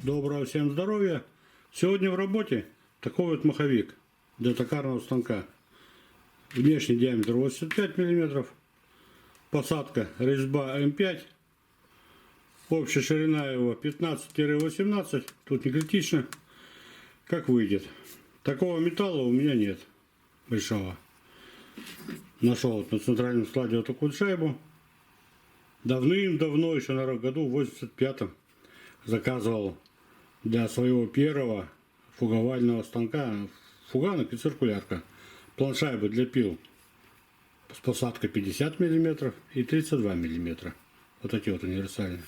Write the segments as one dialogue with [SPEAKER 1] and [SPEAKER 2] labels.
[SPEAKER 1] Доброго всем здоровья. Сегодня в работе такой вот маховик для токарного станка. Внешний диаметр 85 мм. Посадка резьба М5. Общая ширина его 15-18. Тут не критично. Как выйдет. Такого металла у меня нет. Большого. Нашел вот на центральном складе вот такую шайбу. Давным-давно, еще на году в 85-м, заказывал для своего первого фуговального станка фуганок и циркулярка. Планшайбы для пил с посадкой 50 мм и 32 мм. Вот эти вот универсальные.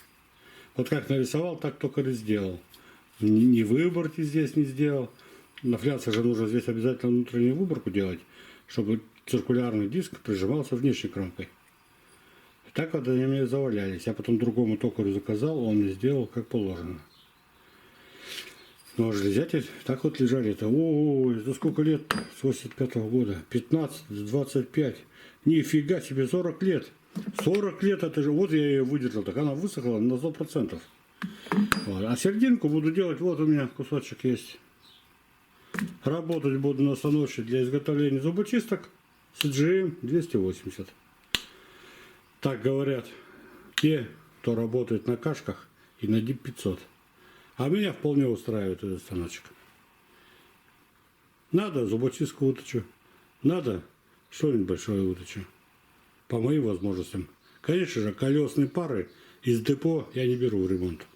[SPEAKER 1] Вот как нарисовал, так только и сделал. Ни выборки здесь не сделал. На фляце же нужно здесь обязательно внутреннюю выборку делать, чтобы циркулярный диск прижимался внешней кромкой. И так вот они мне завалялись. Я потом другому токарю заказал, он мне сделал как положено. Но железяки так вот лежали. Это, ой, за сколько лет? С 85-го года. 15, 25. Нифига себе, 40 лет. 40 лет это же, вот я ее выдержал, так она высохла на 100%. Вот. А серединку буду делать, вот у меня кусочек есть. Работать буду на станочке для изготовления зубочисток с GM 280. Так говорят те, кто работает на кашках и на DIP 500. А меня вполне устраивает этот станочек. Надо зубочистку выточу. Надо что-нибудь большое выточу. По моим возможностям. Конечно же, колесные пары из депо я не беру в ремонт.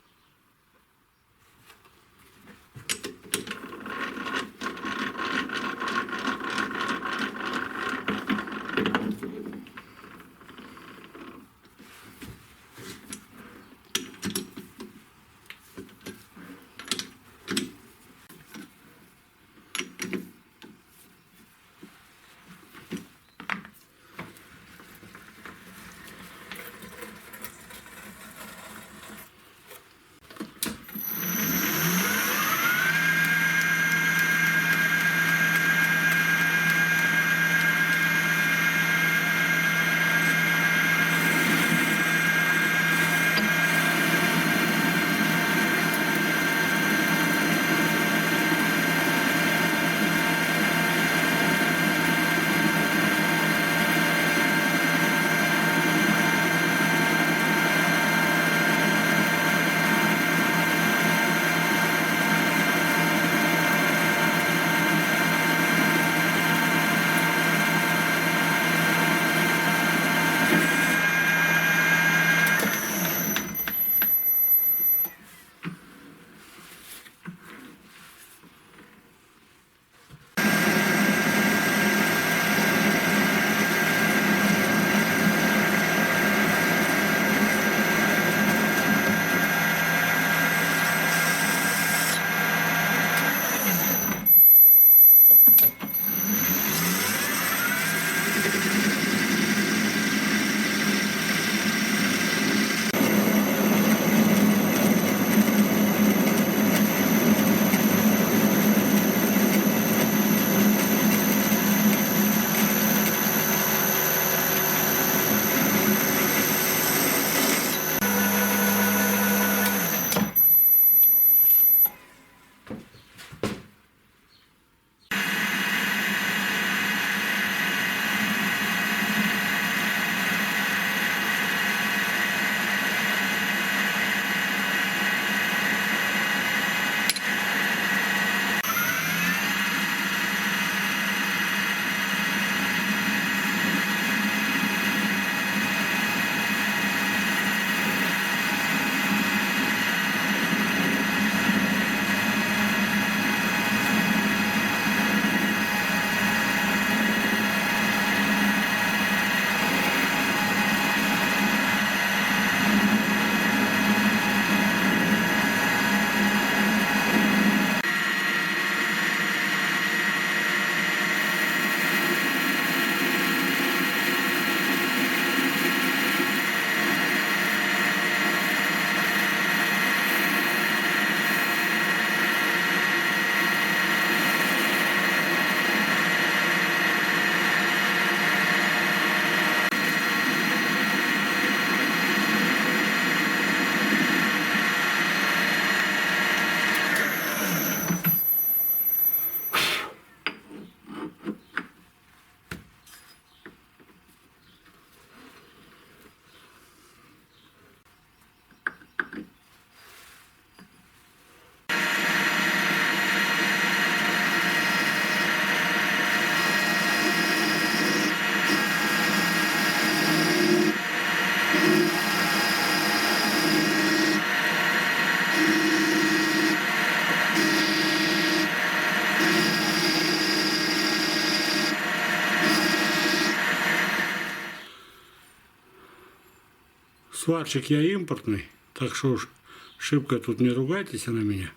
[SPEAKER 1] Сварщик я импортный, так что уж шибко тут не ругайтесь на меня.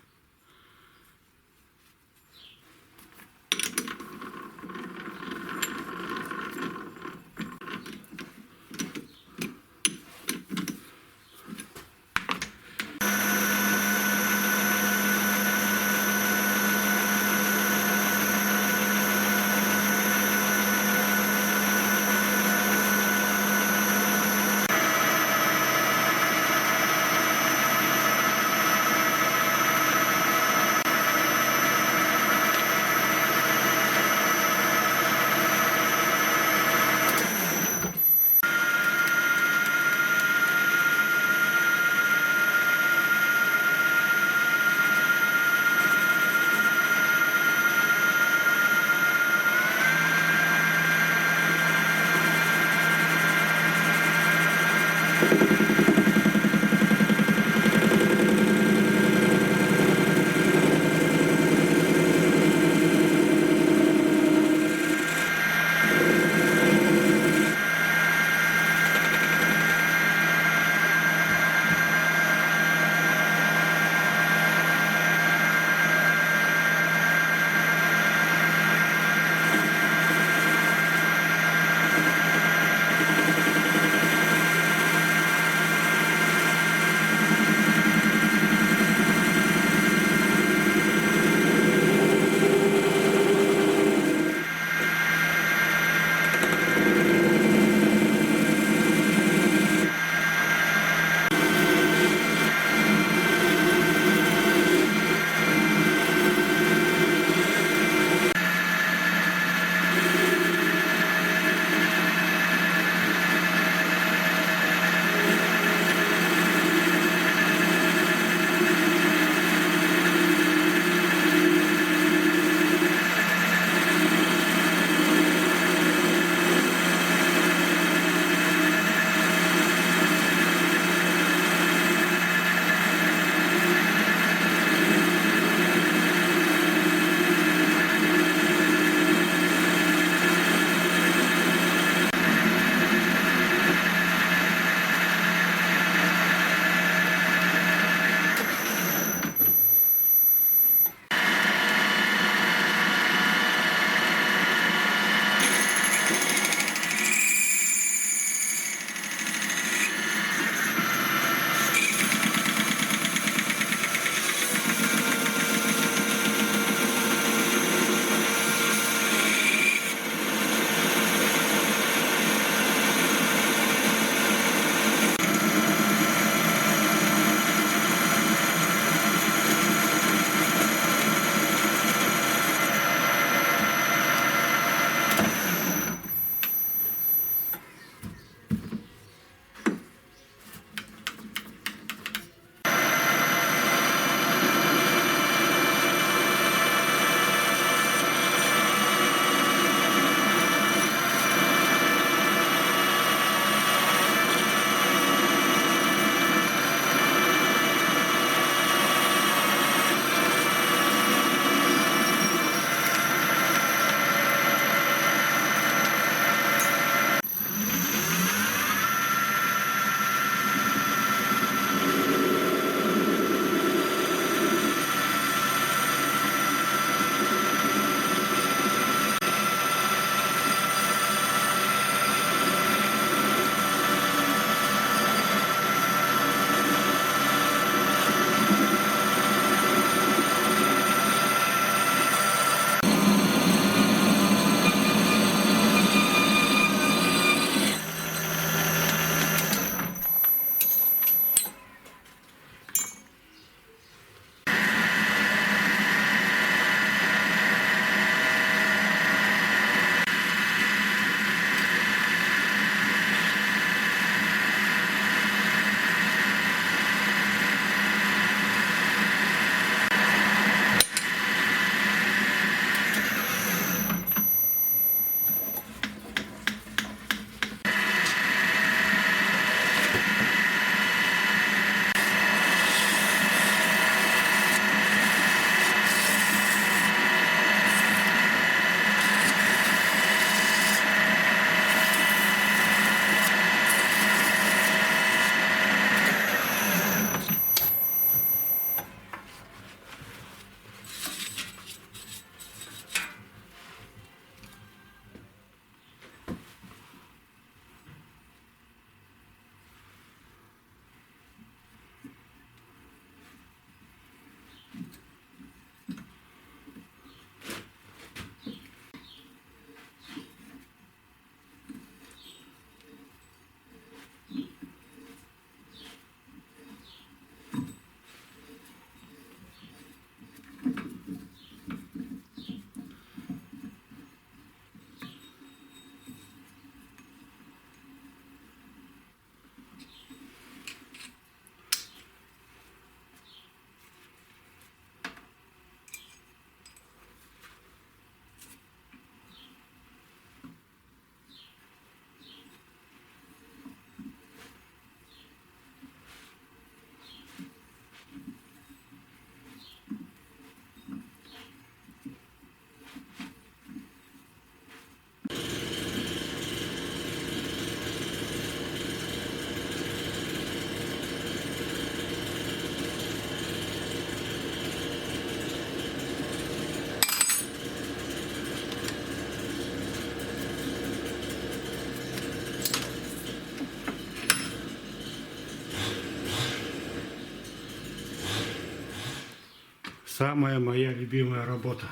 [SPEAKER 1] самая моя любимая работа.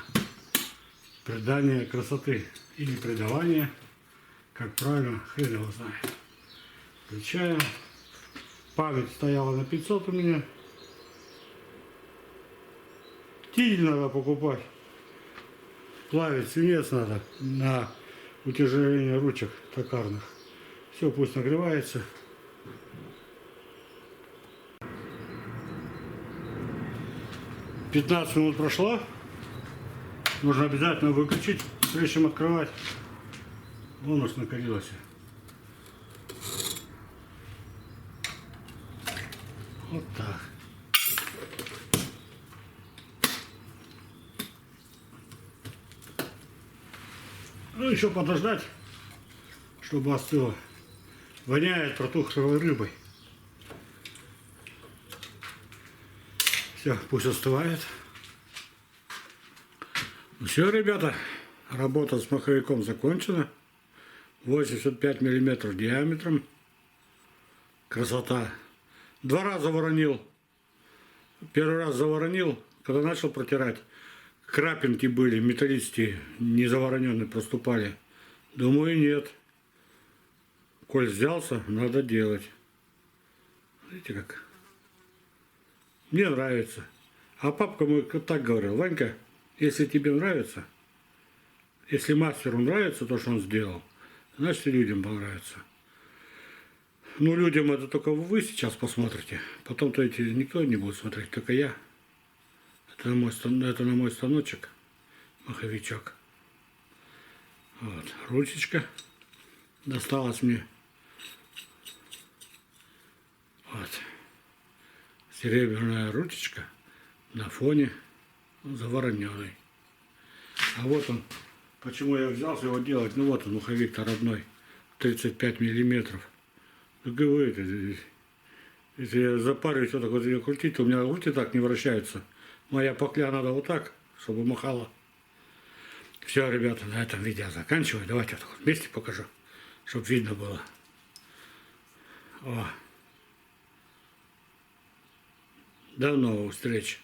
[SPEAKER 1] Придание красоты или придавание, как правильно, хрен его знает. Включаем. Память стояла на 500 у меня. Тиль надо покупать. Плавить свинец надо на утяжеление ручек токарных. Все, пусть нагревается. «15 минут прошло. Нужно обязательно выключить, прежде чем открывать. Вон уж накалилось. Вот так. Ну, еще подождать, чтобы остыло. Воняет протухшей рыбой. Все, пусть остывает. Ну все, ребята, работа с маховиком закончена. 85 миллиметров диаметром. Красота. 2 раза воронил. Первый раз заворонил, когда начал протирать. Крапинки были металлические, не завороненные, проступали. Думаю, нет. Коль взялся, надо делать. Видите как? Мне нравится. А папка мой так говорил: Ванька, если тебе нравится, если мастеру нравится то, что он сделал, значит и людям понравится. Ну, людям это только вы сейчас посмотрите. Потом-то эти никто не будет смотреть, только я. Это на мой станочек, маховичок. Вот, ручечка досталась мне. Вот. Серебряная ручечка на фоне завороненной. А вот он, почему я взялся его делать. Ну вот он, маховик-то родной, 35 миллиметров. Если я запариваюсь вот так вот ее крутить, то у меня руки так не вращаются. Моя пакля надо вот так, чтобы махала. Все, ребята, на этом видео заканчиваю. Давайте вот вместе покажу, чтобы видно было. О. До новых встреч.